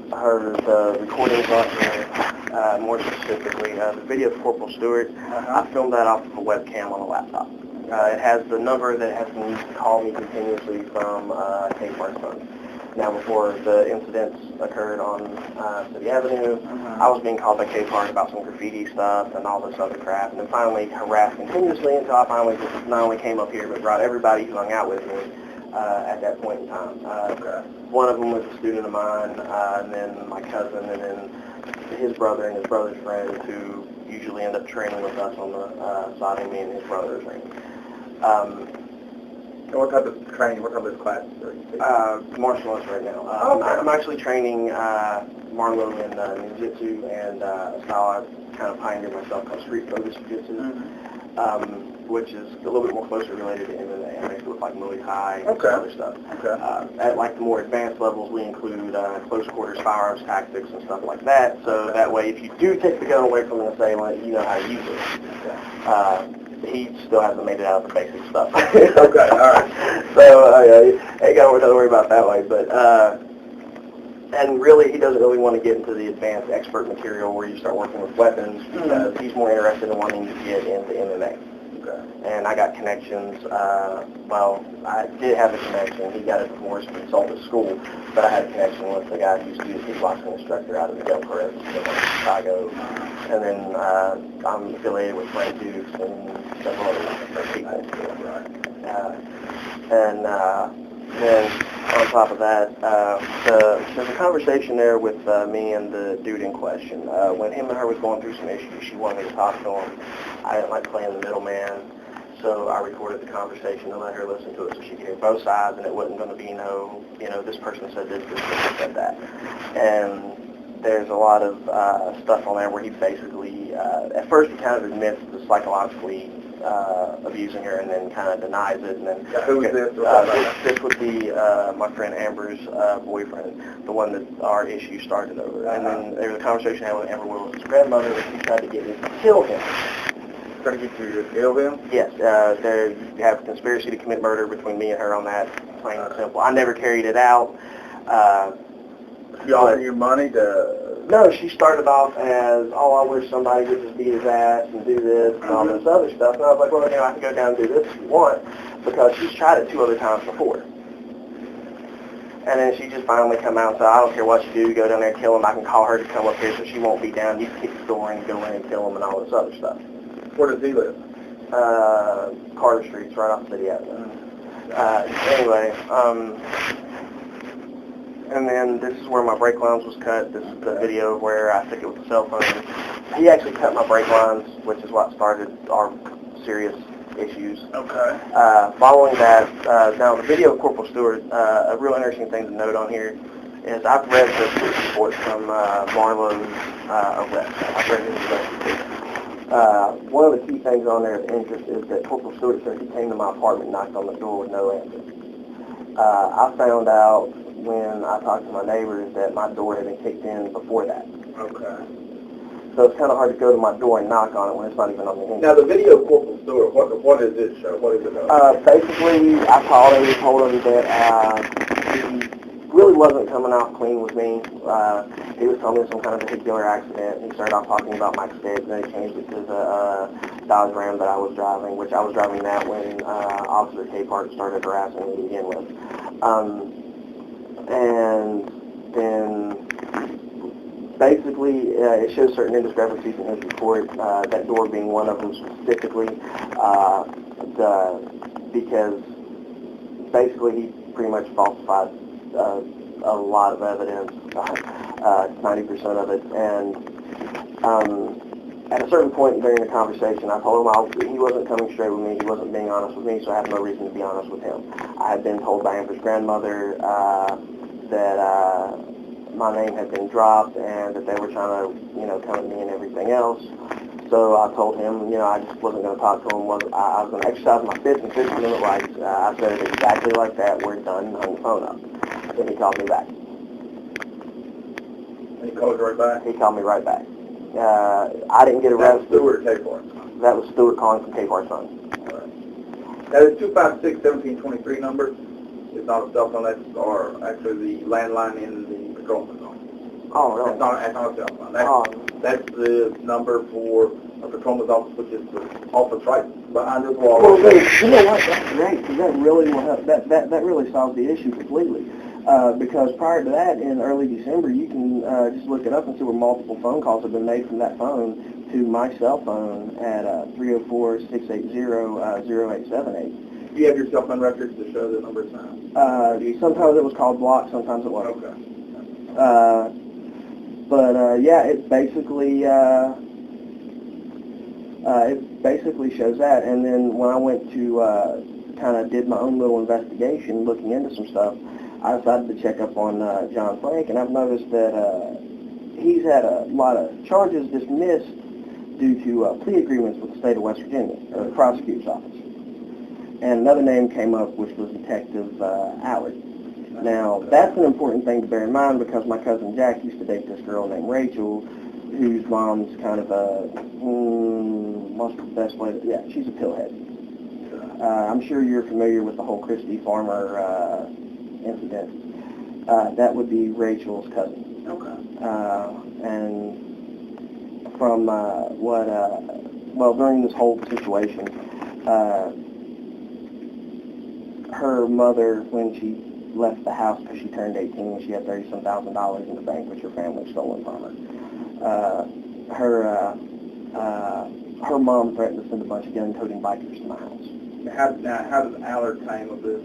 The recordings on here, more specifically, the video of Corporal Stewart, I filmed that off of a webcam on a laptop. It has the number that has been used to call me continuously from Kmart's phone. Now, before the incidents occurred on City Avenue, I was being called by Kmart about some graffiti stuff and all this other crap, and then finally harassed continuously until I finally just not only came up here, but brought everybody who hung out with me at that point in time. One of them was a student of mine, and then my cousin, and then his brother and his brother's friend, who usually end up training with us on the side of me and his brother's ring. And what type of training, what type of classes are you taking? Martial arts right now. I'm actually training Marlo in Jiu-Jitsu and a style I kind of pioneered myself called street focus Jiu-Jitsu, which is a little bit more closely related to MMA. I mix it with like Muay Thai and some other stuff. At like the more advanced levels, we include close quarters firearms tactics and stuff like that. So that way, if you do take the gun away from an assailant, you know how to use it. He still hasn't made it out of the basic stuff. Okay, all right. So ain't got to worry about that way. But and really, he doesn't really want to get into the advanced expert material where you start working with weapons because he's more interested in wanting to get into MMA. And I got connections. Well, I did have a connection. He got a divorce and sold his school, but I had a connection with the guy who used to be a kickboxing instructor out of the Del Perez in Chicago. And then I'm affiliated with Frank Dukes and several other people. And then on top of that, there's a conversation there with me and the dude in question. When him and her was going through some issues, she wanted me to talk to him. I didn't like playing the middleman, so I recorded the conversation and let her listen to it so she could hear both sides, and it wasn't going to be this person said this person said that. And there's a lot of stuff on there where he basically, at first he kind of admits to psychologically abusing her and then kind of denies it. And then who is this? This would be my friend Amber's boyfriend, the one that our issue started over. And then there was a conversation I had with Amber with his grandmother that she tried to get me to kill him. Trying to get you to kill him? Yes. There you have a conspiracy to commit murder between me and her on that, plain and simple. I never carried it out. You offering you money to... No, she started off as, I wish somebody would just beat his ass and do this and all this other stuff. And I was like, well, I can go down and do this if you want, because she's tried it 2 other times before. And then she just finally come out and said, I don't care what you do, go down there and kill him. I can call her to come up here so she won't be down. You can kick the door and go in and kill him and all this other stuff. Where does he live? Carter Street's right off City Avenue. Anyway, and then this is where my brake lines was cut. This is the video where I took it with a cell phone. He actually cut my brake lines, which is what started our serious issues. Okay. Following that, now the video of Corporal Stewart, a real interesting thing to note on here is I've read the police report from Marlowe's arrest. I've read his arrest report. One of the key things on there of interest is that Corporal Stewart said he came to my apartment, knocked on the door with no answer. I found out when I talked to my neighbors that my door had been kicked in before that. Okay. So it's kind of hard to go to my door and knock on it when it's not even on the hinge. Now the video of Corporal Stewart, what does it show? What is it about? Basically, I called him and told him that he really wasn't coming out clean with me. He was telling me some kind of vehicular accident. He started off talking about my Stick, and then he changed it to the Dodge Ram that I was driving, which I was driving that when Officer Capehart started harassing me to begin with. And then basically it shows certain indiscrepancies in his report, that door being one of them specifically, because basically he pretty much falsified a lot of evidence, 90% of it, and at a certain point during the conversation, I told him he wasn't coming straight with me, he wasn't being honest with me, so I had no reason to be honest with him. I had been told by Amber's grandmother that my name had been dropped and that they were trying to, come at me and everything else. So I told him, I just wasn't going to talk to him. I was going to exercise my Fifth and 50 minute rights. I said it exactly like that. We're done, and hung the phone up. Then he called me back. He called you right back? He called me right back. I didn't get arrested. That was Stewart or Capehart? That was Stewart calling from Capehart's phone. All right. Now this 256-1723 number is not a cell phone, that's actually the landline in the patrolman's office. Oh, really? That's not a cell phone. That's the number for a patrolman's office, which is the office right behind this wall. Well, you know what? That's great, because that really will help. That really solves the issue completely. Because prior to that, in early December, you can just look it up and see where multiple phone calls have been made from that phone to my cell phone at 304-680-0878. Do you have your cell phone records to show the number sign? Sometimes it was called blocked, sometimes it wasn't. Okay. Yeah, it basically shows that. And then when I went to kind of did my own little investigation, looking into some stuff, I decided to check up on John Frank, and I've noticed that he's had a lot of charges dismissed due to plea agreements with the state of West Virginia, or the prosecutor's office. And another name came up, which was Detective Allard. Now, that's an important thing to bear in mind because my cousin Jack used to date this girl named Rachel, whose mom's kind of what's the best way to, yeah, she's a pillhead. I'm sure you're familiar with the whole Christy Farmer incident. That would be Rachel's cousin. Okay. And from during this whole situation, her mother, when she left the house because she turned 18, she had $30-some thousand in the bank, which her family stolen from her. Her mom threatened to send a bunch of gun-toting bikers to my house. How does Allard claim of this?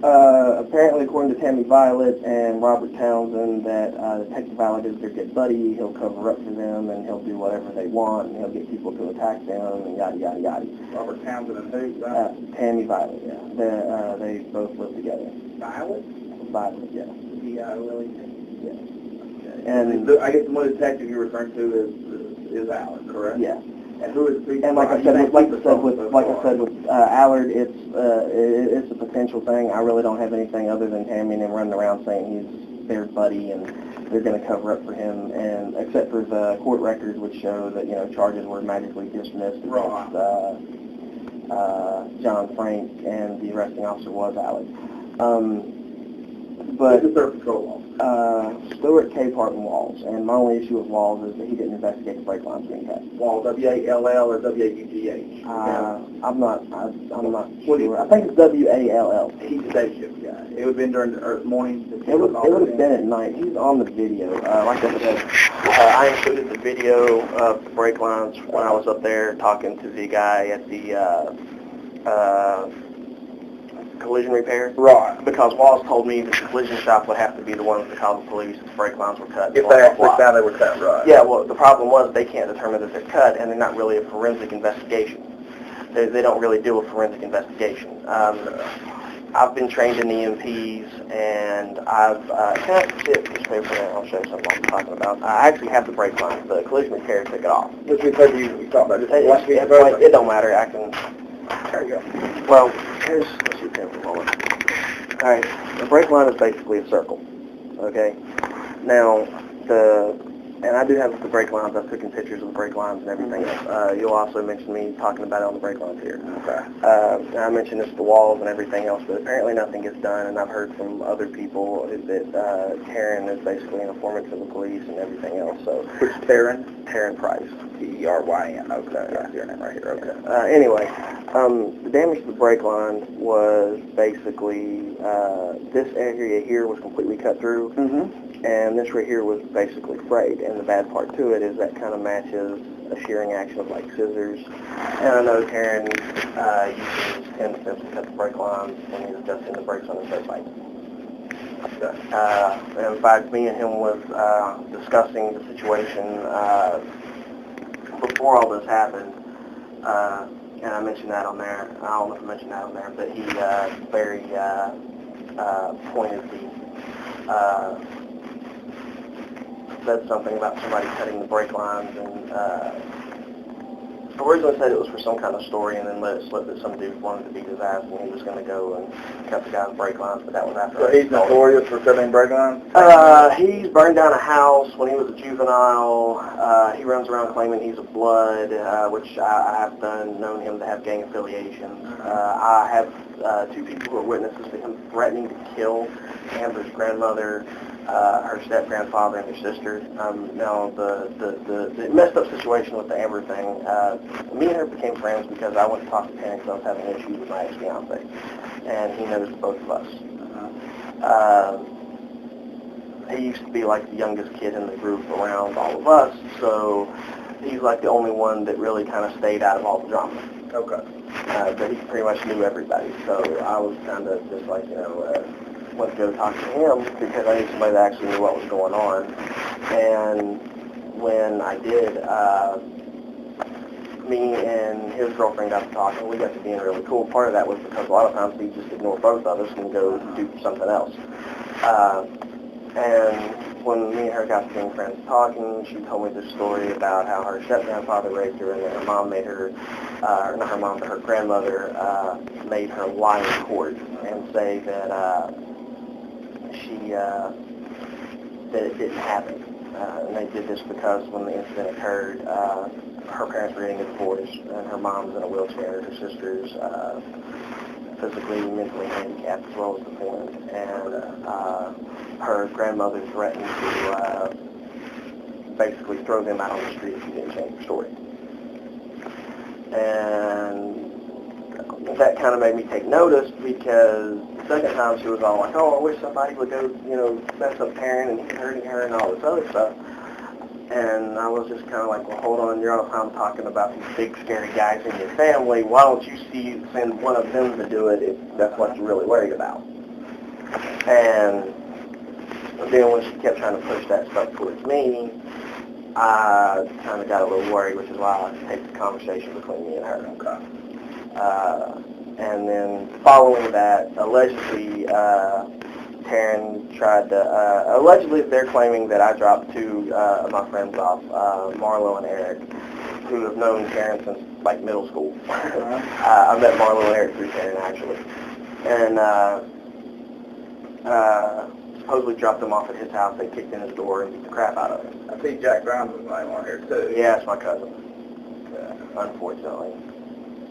Apparently, according to Tammy Violet and Robert Townsend, that Detective Violet is their good buddy. He'll cover up for them, and he'll do whatever they want, and he'll get people to attack them, and yada, yada, yada. Robert Townsend and who? Tammy Violet, yeah. They both live together. Violet? Violet, yeah. Really? Yeah. Okay. And I guess the one detective you're referring to is Allard, correct? Yeah. And who is? And like I said with Allard, it's a potential thing. I really don't have anything other than Tammy and him running around saying he's their buddy and they're going to cover up for him. And except for the court records, which show that charges were magically dismissed against John Frank, and the arresting officer was Allard. But who's their patrol officer? Stewart Capehart and Walls, and my only issue with Walls is that he didn't investigate the brake lines being cut. Wall, W-A-L-L or W-A-U-G-H? I'm not sure. I think it's W-A-L-L. He's a day shift guy. It would have been during the morning. It would have been at night. He's on the video. Like I said, I included the video of the brake lines when I was up there talking to the guy at the collision repair. Right. Because Walls told me that the collision shop would have to be the ones to call the police if the brake lines were cut. If they actually found they were cut, right. Yeah, well, the problem was they can't determine that they're cut, and they're not really a forensic investigation. They don't really do a forensic investigation. I've been trained in EMPs, and I've, can I see this paper there? I'll show you something I'm talking about. I actually have the brake lines. The collision repair took it off. Which paper you talking about? Just a blank piece of It paper? don't matter. I can, there you go. Well, here's, let's see, paper roller. All right, the brake line is basically a circle, okay? Now, and I do have the brake lines. I've taken pictures of the brake lines and everything else. You'll also mention me talking about it on the brake lines here. Okay. I mentioned this, the walls and everything else, but apparently nothing gets done, and I've heard from other people that Karen is basically an informant to the police and everything else. So, Which Taryn? Karen Price. T-E-R-Y-N. Okay, I see your name right here. Okay. Anyway, the damage to the brake line was basically this area here was completely cut through, and this right here was basically frayed. And the bad part to it is that kind of matches a shearing action of like scissors. And I know Karen uses 10 steps to cut the brake lines when he's adjusting the brakes on his dirt bike. And in fact, me and him was discussing the situation before all this happened, and I mentioned that on there. I don't know if I mentioned that on there, but he very pointedly said something about somebody cutting the brake lines, and originally said it was for some kind of story, and then let it slip that some dude wanted to beat his ass and he was going to go and cut the guy's brake lines, but that was after. So he's notorious for cutting brake lines? He's burned down a house when he was a juvenile. He runs around claiming he's a blood, which I have known him to have gang affiliations. I have two people who are witnesses to him threatening to kill Amber's grandmother, her step-grandfather, and her sister. Now, the messed up situation with the Amber thing, me and her became friends because I went to talk to Penny because I was having issues with my ex-fiance, and he noticed both of us. He used to be like the youngest kid in the group around all of us, so he's like the only one that really kind of stayed out of all the drama. Okay. But he pretty much knew everybody, so I was kind of just like, went to go talk to him because I needed somebody that actually knew what was going on. And when I did, me and his girlfriend got to talking. We got to being really cool. Part of that was because a lot of times he'd just ignore both of us and go do something else. And when me and her got to being friends talking, she told me this story about how her step-grandfather raped her, and that her mom made her, not her mom, but her grandmother made her lie in court and say that that it didn't happen. And they did this because when the incident occurred, her parents were getting a divorce, and her mom's in a wheelchair. Her sister's physically and mentally handicapped as well as deformed, and her grandmother threatened to basically throw them out on the street if she didn't change the story. And that kind of made me take notice because the second time she was all like, oh, I wish somebody would go, mess up Karen and he's hurting her and all this other stuff. And I was just kind of like, well, hold on, you're all the time talking about these big scary guys in your family. Why don't you send one of them to do it if that's what you're really worried about? And then when she kept trying to push that stuff towards me, I kind of got a little worried, which is why I take the conversation between me and her. Okay. And then following that, allegedly, Karen tried to, allegedly they're claiming that I dropped two of my friends off, Marlo and Eric, who have known Karen since like middle school. I met Marlo and Eric through Karen actually. And supposedly dropped them off at his house. They kicked in his door and beat the crap out of him. I see Jack Grimes was name on here too. Yeah, it's my cousin. Unfortunately.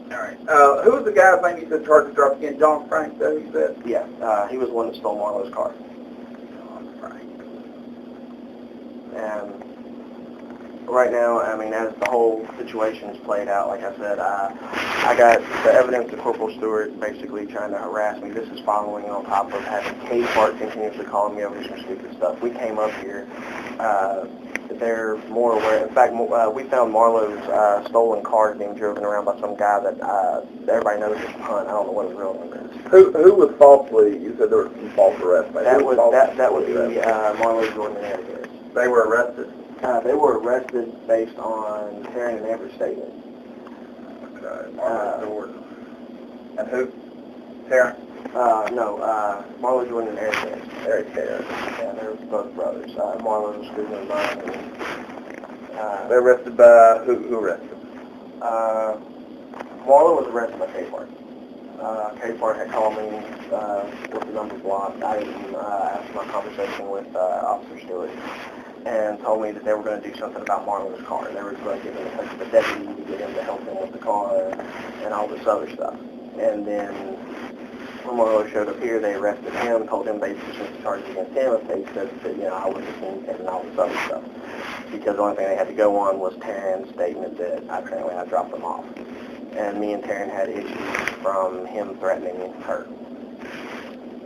All right. Who was the guy's name you said charges dropped again? John Frank, though, you said? Yeah, he was the one that stole Marlo's car. John Frank. And right now, I mean, as the whole situation is played out, like I said, I got the evidence of Corporal Stewart basically trying to harass me. This is following on top of having Kate Bart continuously calling me over some stupid stuff. We came up here. that they're more aware. In fact, we found Marlowe's stolen car being driven around by some guy that everybody knows is Hunt. I don't know what his real name is. Who was falsely, you said there was some false arrest made. That would be Marlowe, Jordan, and Raliegh. They were arrested? They were arrested based on Taryn and Amber's statement. Okay, Marlowe, Jordan. And who? Taryn? No, Marlowe, Jordan, and Eric. Yeah, they were both brothers. Marlowe was student of mine. And, they arrested by, who arrested? Marlowe was arrested by K-Part. K-Part had called me with the number blocked. I even asked my conversation with Officer Stewart and told me that they were going to do something about Marlowe's car. They were going to give him a deputy to get him to help him with the car and all this other stuff. And then when Marlowe showed up here, they arrested him, told him they dismissed the charges against him if they said that, I was him and all this other stuff. Because the only thing they had to go on was Taryn's statement that apparently I dropped them off. And me and Taryn had issues from him threatening her.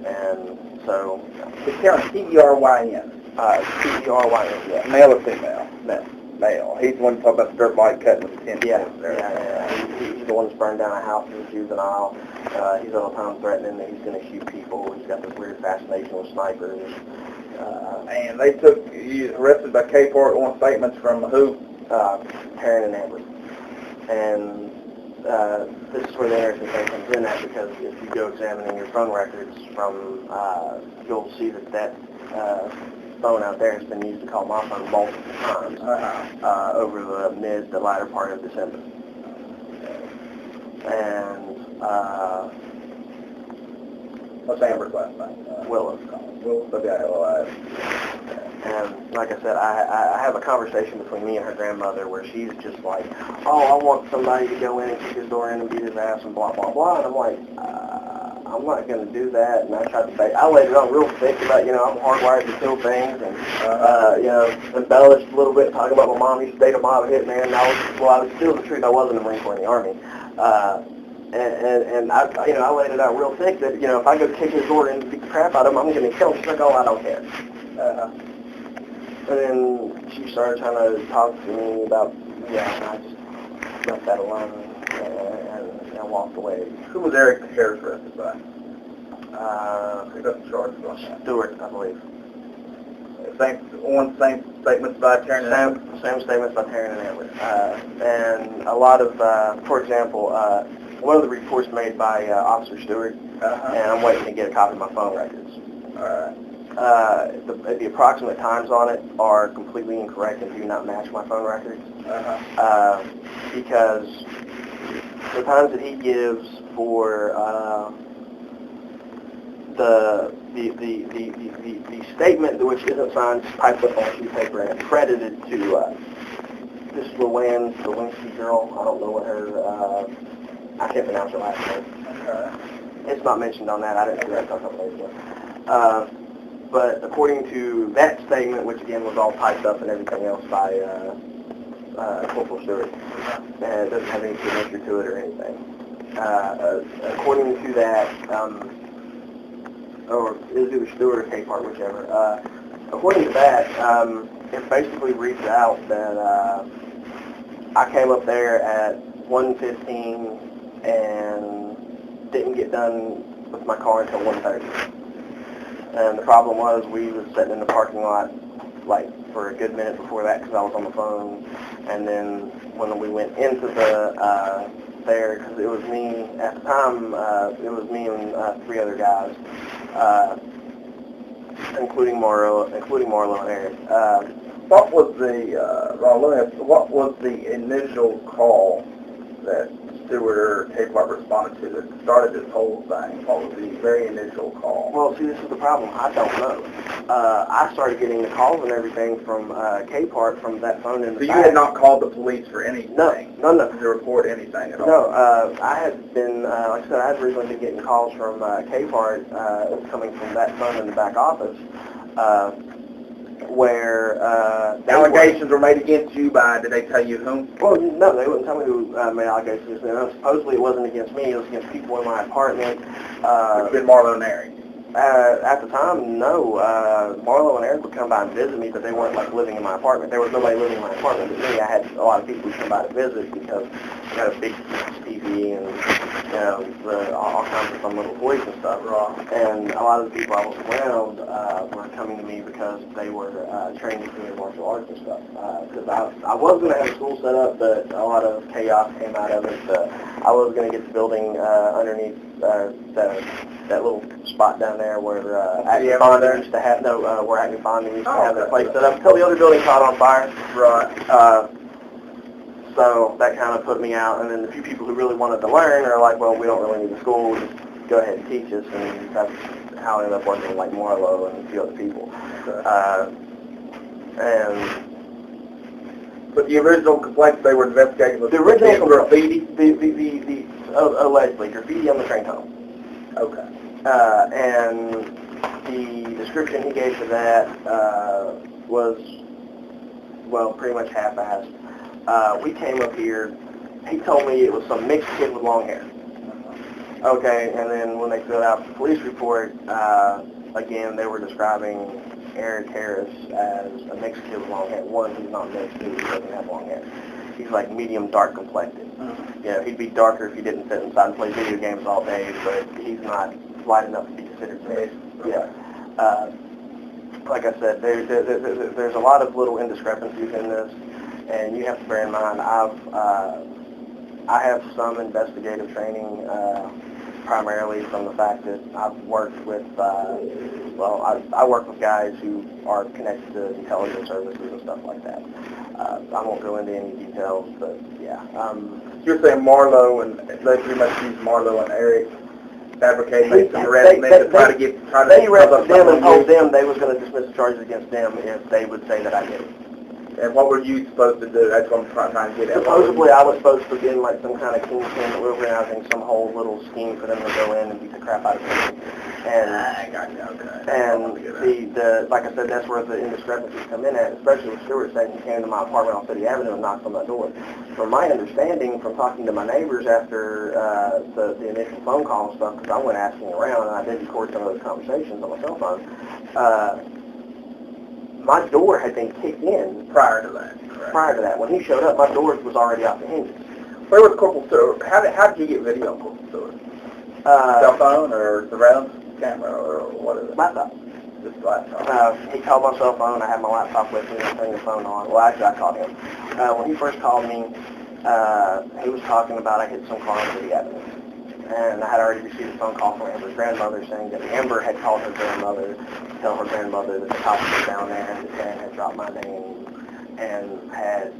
And so... Is Taryn T-E-R-Y-N? T-E-R-Y-N, yeah. Male or female? Male. He's the one talking about the dirt bike cutting with the 10 Yeah. He's the one that's burned down a house as a juvenile. He's all the time threatening that he's going to shoot people. He's got this weird fascination with snipers. And they took you arrested by K-Part on statements from who? Taryn and Amber. And this is where the interesting thing comes in at, because if you go examining your phone records from, you'll see that phone out there has been used to call my phone multiple times over the latter part of December. And what's Amber's last name? Willow. W-I-L-O-W. And like I said, I have a conversation between me and her grandmother where she's just like, oh, I want somebody to go in and kick his door in and beat his ass and blah, blah, blah. And I'm like, I'm not going to do that. And I tried to say, I laid it on real thick about, I'm hardwired to kill things and, embellished a little bit talking about my mom used to date a mob hitman. And I was still the truth. I wasn't a Marine Corps in the Army. And I laid it out real thick that, if I go kick his door in and beat the crap out of him, I'm going to kill him. She's like, oh, I don't care. And then she started trying to talk to me about, and I just left that alone and walked away. Who was Eric Harris arrested by? Who got the charges on that? Stewart, I believe. Same statements by Taryn and Amber? Same statements by Taryn and Amber. And a lot of, for example, one of the reports made by Officer Stewart, and I'm waiting to get a copy of my phone records. All right. The approximate times on it are completely incorrect and do not match my phone records. Because the times that he gives for the statement, which isn't signed, just typed up on a sheet of paper and credited to this Lewinsky girl. I don't know what her, I can't pronounce her last name. It's not mentioned on that. I didn't see that until a couple days ago. But according to that statement, which again was all typed up and everything else by Corporal Stewart, and it doesn't have any signature to it or anything. According to that, or it was either Stewart or K-Part, whichever. According to that, it basically reads out that I came up there at 1:15 and didn't get done with my car until 1:30. And the problem was we was sitting in the parking lot for a good minute before that because I was on the phone. And then when we went into the there, because it was me at the time, it was me and 3 other guys, including Marlowe and Eric. What was the initial call that Stewart or K-Part responded to that started this whole thing? What was the very initial call? Well, see, this is the problem. I don't know. I started getting the calls and everything from K-Part from that phone in the back. So you had not called the police for anything? No. To report anything at all? No. I had been, like I said, I had originally been getting calls from K-Part coming from that phone in the back office, where allegations were made against you by, did they tell you whom? Well, no, they wouldn't tell me who made allegations. Supposedly it wasn't against me, it was against people in my apartment. It's been Marlowe and Eric. At the time, no. Marlo and Eric would come by and visit me, but they weren't like living in my apartment. There was nobody living in my apartment but me. I had a lot of people who come by to visit because I got a big TV and all kinds of fun little toys and stuff. And a lot of the people I was around were coming to me because they were training me in martial arts and stuff. Because I was going to have a school set up, but a lot of chaos came out of it. I was going to get the building underneath that little spot down there where Acme Bonding used to have, where Acme Bonding used to have their place set up until the other building caught on fire. Right. So that kind of put me out, and then the few people who really wanted to learn are like, well, we don't really need the school, just go ahead and teach us, and that's how I ended up working with like Marlo and a few other people. But the original complaints they were investigating was the original graffiti? Allegedly, graffiti on the train tunnel. Okay. And the description he gave for that was, well, pretty much half-assed. We came up here, he told me it was some mixed kid with long hair. Okay, and then when they filled out the police report, again, they were describing Eric Harris as a mixed kid with long hair. One, he's not mixed, two, he doesn't have long hair. He's like medium dark complected. You know, he'd be darker if he didn't sit inside and play video games all day, but he's not light enough to be considered mixed. Yeah. Like I said, there's a lot of little indiscrepancies in this, and you have to bear in mind I have some investigative training, primarily from the fact that I've worked with, I work with guys who are connected to intelligence services and stuff like that. I won't go into any details, but yeah. You're saying Marlo and they pretty much used Marlo and Eric fabricating some arrests to try to they arrested them and told them they was going to dismiss the charges against them if they would say that I did it. And what were you supposed to do? That's what I'm trying to get at. Supposedly, I was supposed to begin like some kind of kingpin organizing some whole little scheme for them to go in and beat the crap out of me. And like I said, that's where the indiscrepancies come in at, especially with Stewart saying he came to my apartment on City Avenue and knocked on my door. From my understanding, from talking to my neighbors after the initial phone call and stuff, because I went asking around and I did record some of those conversations on my cell phone, my door had been kicked in prior to that. Correct. Prior to that, when he showed up, my door was already off the hinges. Where was Corporal Stewart? How did you get video on Corporal Stewart? Cell phone or surveillance camera or what is it? Laptop. Just laptop. He called my cell phone. I had my laptop with me and turned the phone on. Well, actually, I called him. When he first called me, he was talking about I hit some car on City Avenue. And I had already received a phone call from Amber's grandmother saying that Amber had called her grandmother to tell her grandmother that the cops were down there and the dad had dropped my name and had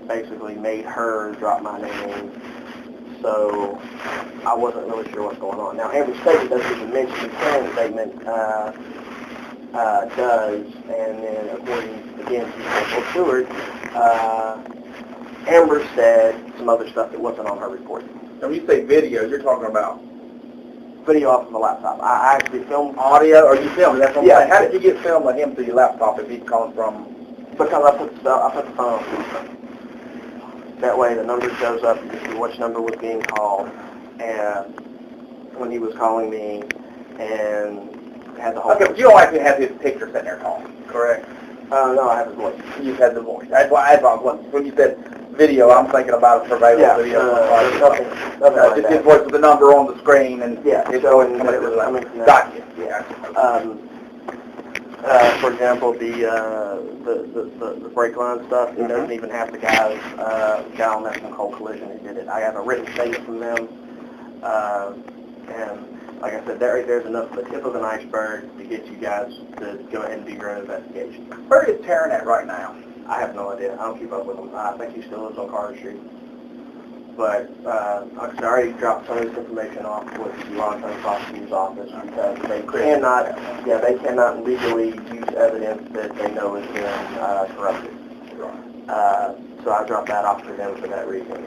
basically made her drop my name. So I wasn't really sure what's going on. Now, Amber's statement doesn't even mention the Karen's statement does, and then according, again, to Corporal Stewart, Amber said some other stuff that wasn't on her report. When you say video, you're talking about video off of a laptop. I actually filmed audio, or you filmed? That's what I'm saying. How did you get film of him through your laptop if he's calling from? Because I put the phone on speakerphone. That way, the number shows up. You can see which number was being called, and when he was calling me, and had the whole. Okay, but you don't actually have his picture sitting there calling, correct? No, I have his voice. You had the voice. That's why I thought when you said video, I'm thinking about a surveillance video. Nothing like just that. his voice with the number on the screen and it's showing that it was coming from that. Gotcha. Yeah. For example, the brake line stuff, it doesn't even have the guy on that Cold Collision who did it. I have a written statement from them, and like I said, there's enough of the tip of an iceberg to get you guys to go ahead and do your own investigation. Where is Taryn at right now? I have no idea. I don't keep up with him. I think he still lives on Carter Street. But like I said, I already dropped some of this information off with the Law Enforcement Prosecutor's office because they cannot legally use evidence that they know has been corrupted. So I dropped that off to them for that reason.